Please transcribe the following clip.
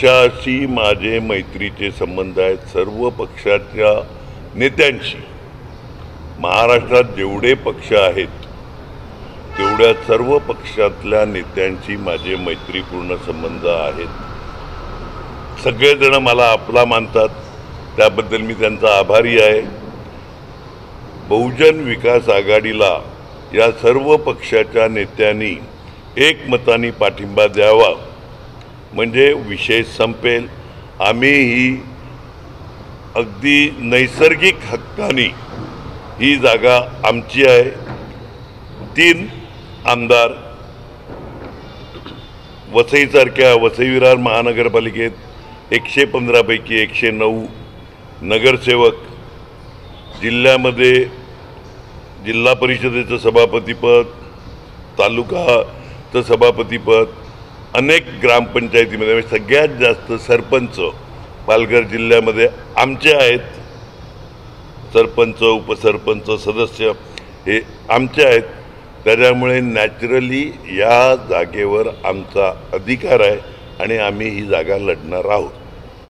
पक्षाशी माझे मैत्रीचे संबंध आहेत, सर्व पक्षाच्या नेत्यांशी। महाराष्ट्रात जेवढे पक्ष आहेत तेवढ्या सर्व पक्षातल्या नेत्यांशी माझे मैत्रीपूर्ण संबंध आहेत। सगळेजण मला आपला मानतात, त्याबद्दल मी त्यांचा आभारी आहे। बहुजन विकास आघाडीला या सर्व पक्षाच्या नेत्यांनी एकमताने पाठिंबा द्यावा, म्हणजे विषय संपेल। आम्ही ही अगदी नैसर्गिक हक्काने ही जागा आमची आहे। 3 आमदार वसईसारख्या वसई विरार महानगरपालिकेत 115 पैकी 109 नगरसेवक, जिल्ह्यामध्ये जिल्हा परिषदेचं सभापतीपद, तालुकाचं सभापतीपद, अनेक ग्रामपंचायतीमध्ये सगळ्यात जास्त सरपंच पालघर जिल्ह्यामध्ये आमचे आहेत। सरपंच, उपसरपंच, सदस्य हे आमचे आहेत। त्याच्यामुळे नॅचरली या जागेवर आमचा अधिकार आहे आणि आम्ही ही जागा लढणार आहोत।